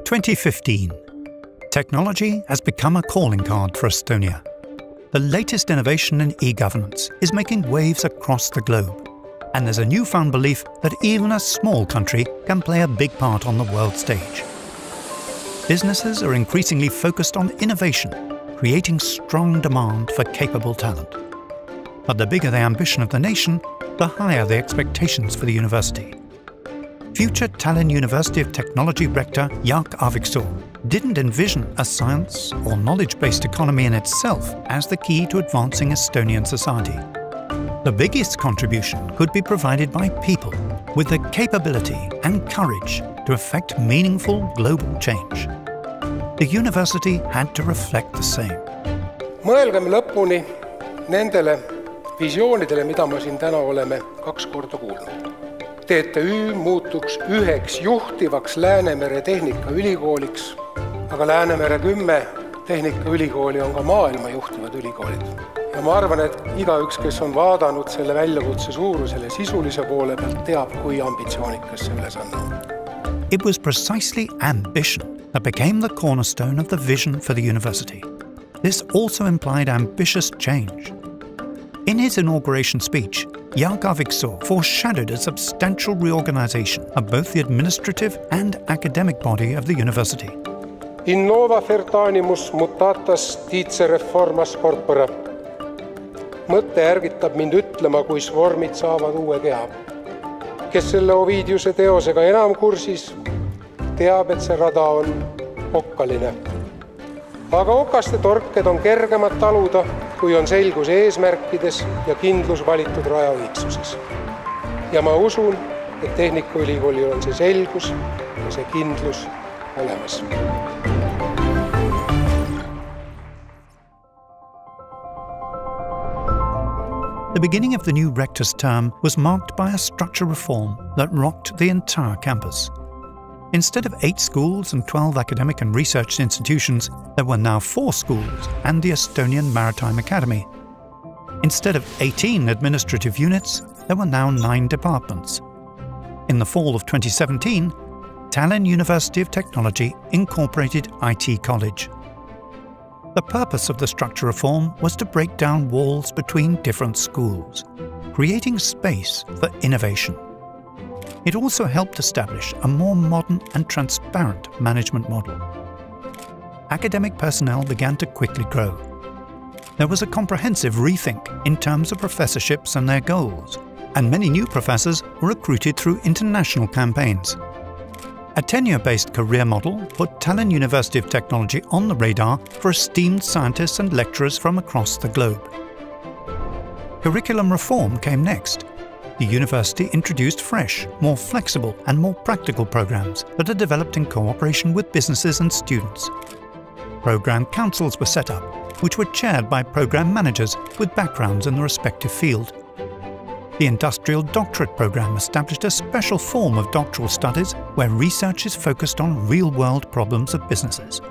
2015. Technology has become a calling card for Estonia. The latest innovation in e-governance is making waves across the globe, and there's a newfound belief that even a small country can play a big part on the world stage. Businesses are increasingly focused on innovation, creating strong demand for capable talent. But the bigger the ambition of the nation, the higher the expectations for the university. Future Tallinn University of Technology rector Jaak Aaviksoo didn't envision a science or knowledge-based economy in itself as the key to advancing Estonian society. The biggest contribution could be provided by people with the capability and courage to effect meaningful global change. The university had to reflect the same. Mõelgem lõpuni nendele visioonidele, mida me siin täna oleme 2 korda kuulnud. TTÜ muutuks üheks juhtivaks Läänemere Tehnikaülikooliks, aga Läänemere 10 Tehnikaülikooli on ka maailma juhtivad ülikoolid. Ja ma arvan, et igaüks, kes on vaadanud selle väljakutse suurusele sisulise poole pealt, teab, kui ambitsioonikas see ülesanne on. It was precisely ambition that became the cornerstone of the vision for the university. This also implied ambitious change. In his inauguration speech, Jaak Aaviksoo foreshadowed a substantial reorganization of both the administrative and academic body of the university. Innova fertanimus mutatas tiitse reformas corpora. Mõtte ärgitab mind ütlema, kuis vormid saavad uue keha. Kes selle Ovidiuse teosega enam kursis, teab, et see rada on okkaline. Aga okaste torked on kergemad taluda, kui on selgus eesmärkides ja kindlus valitud rajaõigsuses. Ja ma usun, et Tehnikaülikoolil on see selgus ja see kindlus olemas. The beginning of the new rector's term was marked by a structure reform that rocked the entire campus. Instead of 8 schools and 12 academic and research institutions, there were now 4 schools and the Estonian Maritime Academy. Instead of 18 administrative units, there were now 9 departments. In the fall of 2017, Tallinn University of Technology incorporated IT College. The purpose of the structure reform was to break down walls between different schools, creating space for innovation. It also helped establish a more modern and transparent management model. Academic personnel began to quickly grow. There was a comprehensive rethink in terms of professorships and their goals, and many new professors were recruited through international campaigns. A tenure-based career model put Tallinn University of Technology on the radar for esteemed scientists and lecturers from across the globe. Curriculum reform came next. The university introduced fresh, more flexible and more practical programs that are developed in cooperation with businesses and students. Program councils were set up, which were chaired by program managers with backgrounds in the respective field. The Industrial Doctorate program established a special form of doctoral studies where research is focused on real-world problems of businesses.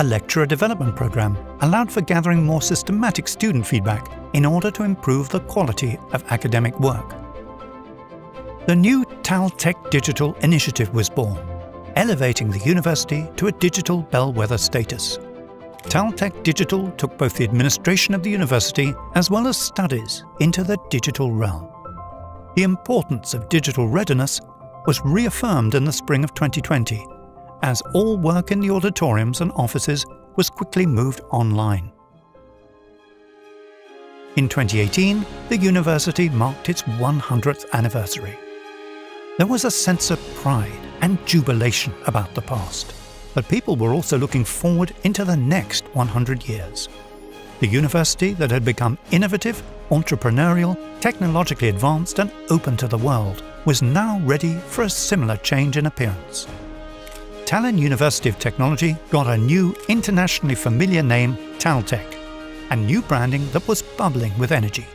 A lecturer development program allowed for gathering more systematic student feedback in order to improve the quality of academic work. The new TalTech Digital Initiative was born, elevating the university to a digital bellwether status. TalTech Digital took both the administration of the university as well as studies into the digital realm. The importance of digital readiness was reaffirmed in the spring of 2020, as all work in the auditoriums and offices was quickly moved online. In 2018, the university marked its 100th anniversary. There was a sense of pride and jubilation about the past, but people were also looking forward into the next 100 years. The university that had become innovative, entrepreneurial, technologically advanced and open to the world was now ready for a similar change in appearance. Tallinn University of Technology got a new internationally familiar name, TalTech, and new branding that was bubbling with energy.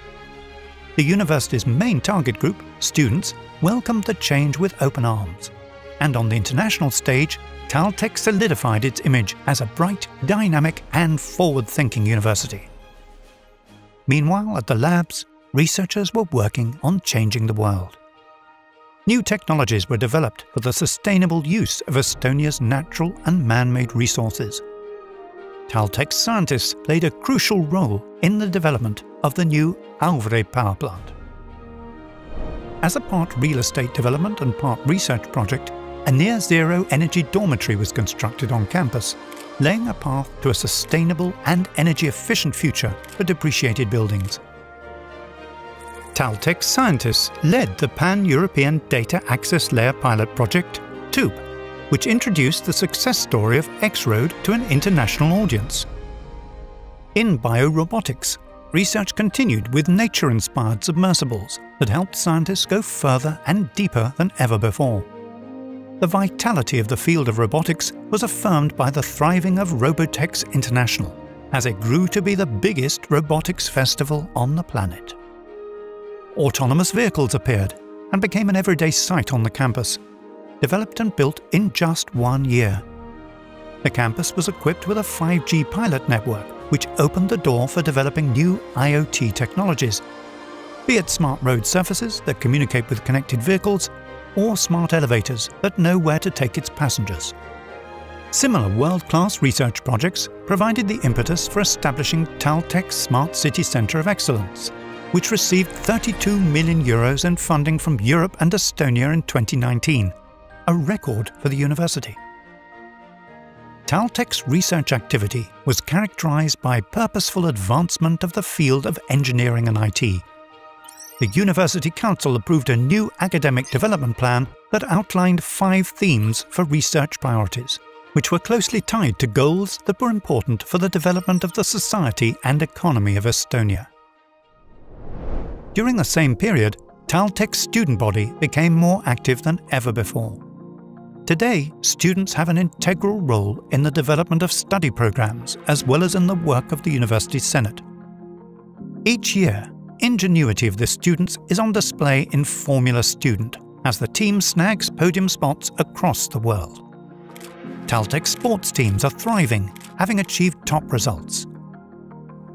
The university's main target group, students, welcomed the change with open arms. And on the international stage, TalTech solidified its image as a bright, dynamic and forward-thinking university. Meanwhile, at the labs, researchers were working on changing the world. new technologies were developed for the sustainable use of Estonia's natural and man-made resources. Taltech scientists played a crucial role in the development of the new Auvere power plant. As a part real estate development and part research project, a near-zero energy dormitory was constructed on campus, laying a path to a sustainable and energy-efficient future for depreciated buildings. Taltech scientists led the Pan-European Data Access Layer pilot project, TUBE, which introduced the success story of X-Road to an international audience. In biorobotics, research continued with nature-inspired submersibles that helped scientists go further and deeper than ever before. The vitality of the field of robotics was affirmed by the thriving of Robotex International, as it grew to be the biggest robotics festival on the planet. Autonomous vehicles appeared and became an everyday sight on the campus, developed and built in just 1 year. The campus was equipped with a 5G pilot network, which opened the door for developing new IoT technologies, be it smart road surfaces that communicate with connected vehicles, or smart elevators that know where to take its passengers. Similar world-class research projects provided the impetus for establishing Taltech's Smart City Centre of Excellence, which received €32 million in funding from Europe and Estonia in 2019, a record for the university. Taltech's research activity was characterized by purposeful advancement of the field of engineering and IT. The University Council approved a new academic development plan that outlined 5 themes for research priorities, which were closely tied to goals that were important for the development of the society and economy of Estonia. During the same period, Taltech's student body became more active than ever before. Today, students have an integral role in the development of study programs as well as in the work of the University Senate. Each year, ingenuity of the students is on display in Formula Student as the team snags podium spots across the world. Taltech sports teams are thriving, having achieved top results.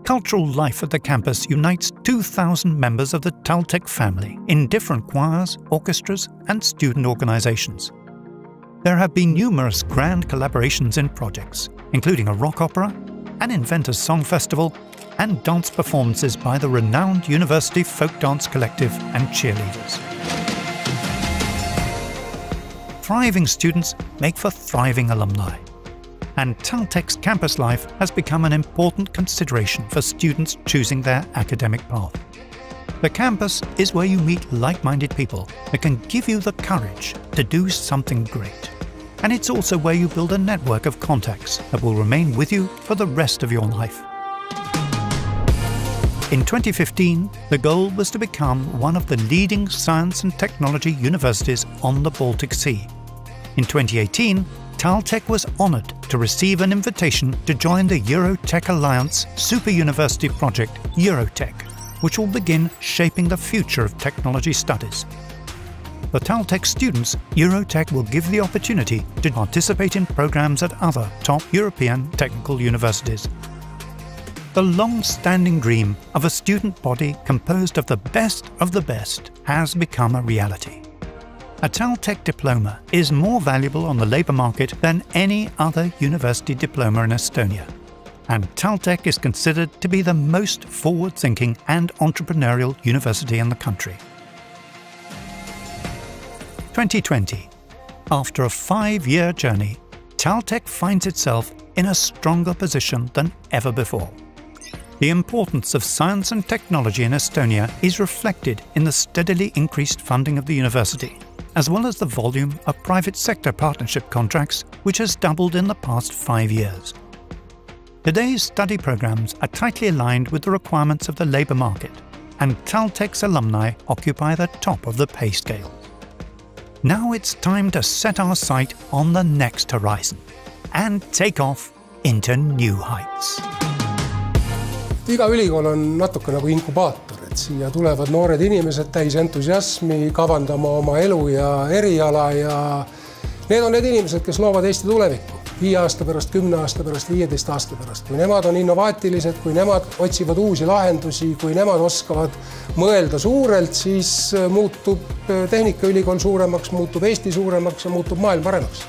Cultural life at the campus unites 2,000 members of the Taltech family in different choirs, orchestras, and student organizations. There have been numerous grand collaborations in projects, including a rock opera, an Inventors Song Festival, and dance performances by the renowned University Folk Dance Collective and cheerleaders. Thriving students make for thriving alumni, and Taltech's campus life has become an important consideration for students choosing their academic path. The campus is where you meet like-minded people that can give you the courage to do something great. And it's also where you build a network of contacts that will remain with you for the rest of your life. In 2015, the goal was to become one of the leading science and technology universities on the Baltic Sea. In 2018, Taltech was honoured to receive an invitation to join the Eurotech Alliance Super University project Eurotech, which will begin shaping the future of technology studies. For Taltech students, Eurotech will give the opportunity to participate in programs at other top European technical universities. The long-standing dream of a student body composed of the best has become a reality. A Taltech diploma is more valuable on the labour market than any other university diploma in Estonia, and Taltech is considered to be the most forward-thinking and entrepreneurial university in the country. 2020. After a 5-year journey, Taltech finds itself in a stronger position than ever before. The importance of science and technology in Estonia is reflected in the steadily increased funding of the university, as well as the volume of private sector partnership contracts, which has doubled in the past 5 years. Today's study programs are tightly aligned with the requirements of the labour market, and Taltech's alumni occupy the top of the pay scale. Now it's time to set our sight on the next horizon and take off into new heights. Iga ülikool on natuke nagu inkubaator, et siia tulevad noored inimesed täis entusiasmi kavandama oma elu ja eriala ja need on need inimesed, kes loovad Eesti tulevikku. 5 aasta pärast, 10 aasta pärast, 15 aasta pärast. Kui nemad on innovaatilised, kui nemad otsivad uusi lahendusi, kui nemad oskavad mõelda suurelt, siis muutub Tehnikaülikool suuremaks, muutub Eesti suuremaks ja muutub maailm paremaks.